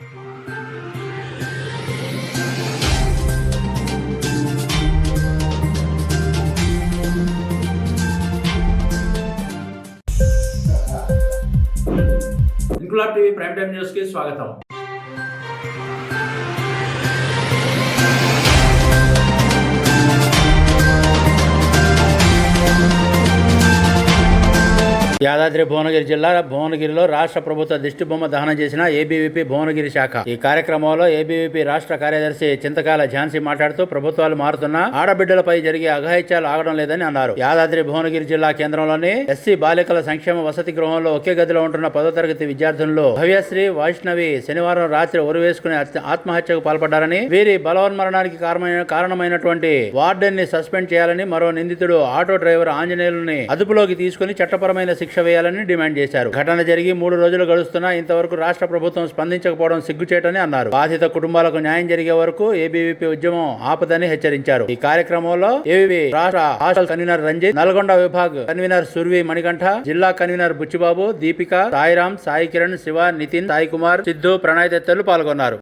Inquilab TV prime time news కి స్వాగతం. యాదాద్రి భువనగిరి జిల్లా భువనగిరిలో రాష్ట్ర ప్రభుత్వ దిష్టి బొమ్మ దహనం చేసిన ఏబీవీపీ భువనగిరి శాఖ. ఈ కార్యక్రమంలో ఏబీవీపీ రాష్ట్ర కార్యదర్శి చింతకాల ఝాన్సీ మాట్లాడుతూ ప్రభుత్వాలు మారుతున్నా ఆడబిడ్డలపై జరిగే అఘాయిత్యాలు ఆగడం లేదని అన్నారు. యాదాద్రి భువనగిరి జిల్లా కేంద్రంలోని ఎస్సీ బాలికల సంక్షేమ వసతి గృహంలో ఒకే గదిలో ఉంటున్న 10వ తరగతి విద్యార్థుల్లో భవ్యశ్రీ వైష్ణవి శనివారం రాత్రి ఉరివేసుకుని ఆత్మహత్యకు పాల్పడ్డారని, వీరి బలవన్మరణానికి కారణమైనటువంటి వార్డెన్ ని సస్పెండ్ చేయాలని, మరో నిందితుడు ఆటో డ్రైవర్ ఆంజనేయులని అదుపులోకి తీసుకుని చట్టపరమైన శిక్ష వేయాలని డిమాండ్ చేశారు. ఘటన జరిగి 3 రోజులు గడుస్తున్నా ఇంతవరకు రాష్ట్ర ప్రభుత్వం స్పందించకపోవడం సిగ్గుచేటని అన్నారు. బాధిత కుటుంబాలకు న్యాయం జరిగే వరకు ఏబీవీపీ ఉద్యమం ఆపదని హెచ్చరించారు. ఈ కార్యక్రమంలో ఏబీవీ రాష్ట్ర హాస్టల్ కన్వీనర్ రంజిత్, నల్గొండ విభాగ్ కన్వీనర్ సుర్వి మణికంఠ, జిల్లా కన్వీనర్ బుచ్చిబాబు, దీపిక, సాయిరామ్, సాయి కిరణ్, శివ, నితిన్, సాయి కుమార్, సిద్ధు, ప్రణయ్ తదితరులు పాల్గొన్నారు.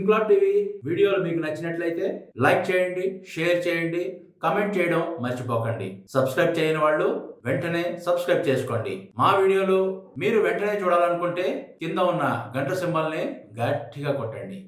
ఇంక్లాబ్ టీవీ వీడియోలు మీకు నచ్చినట్లయితే లైక్ చేయండి, షేర్ చేయండి, కమెంట్ చేయడం మర్చిపోకండి. సబ్స్క్రైబ్ చేయని వాళ్ళు వెంటనే సబ్స్క్రైబ్ చేసుకోండి. మా వీడియోలు మీరు వెంటనే చూడాలనుకుంటే కింద ఉన్న గంట సింబల్ని గట్టిగా కొట్టండి.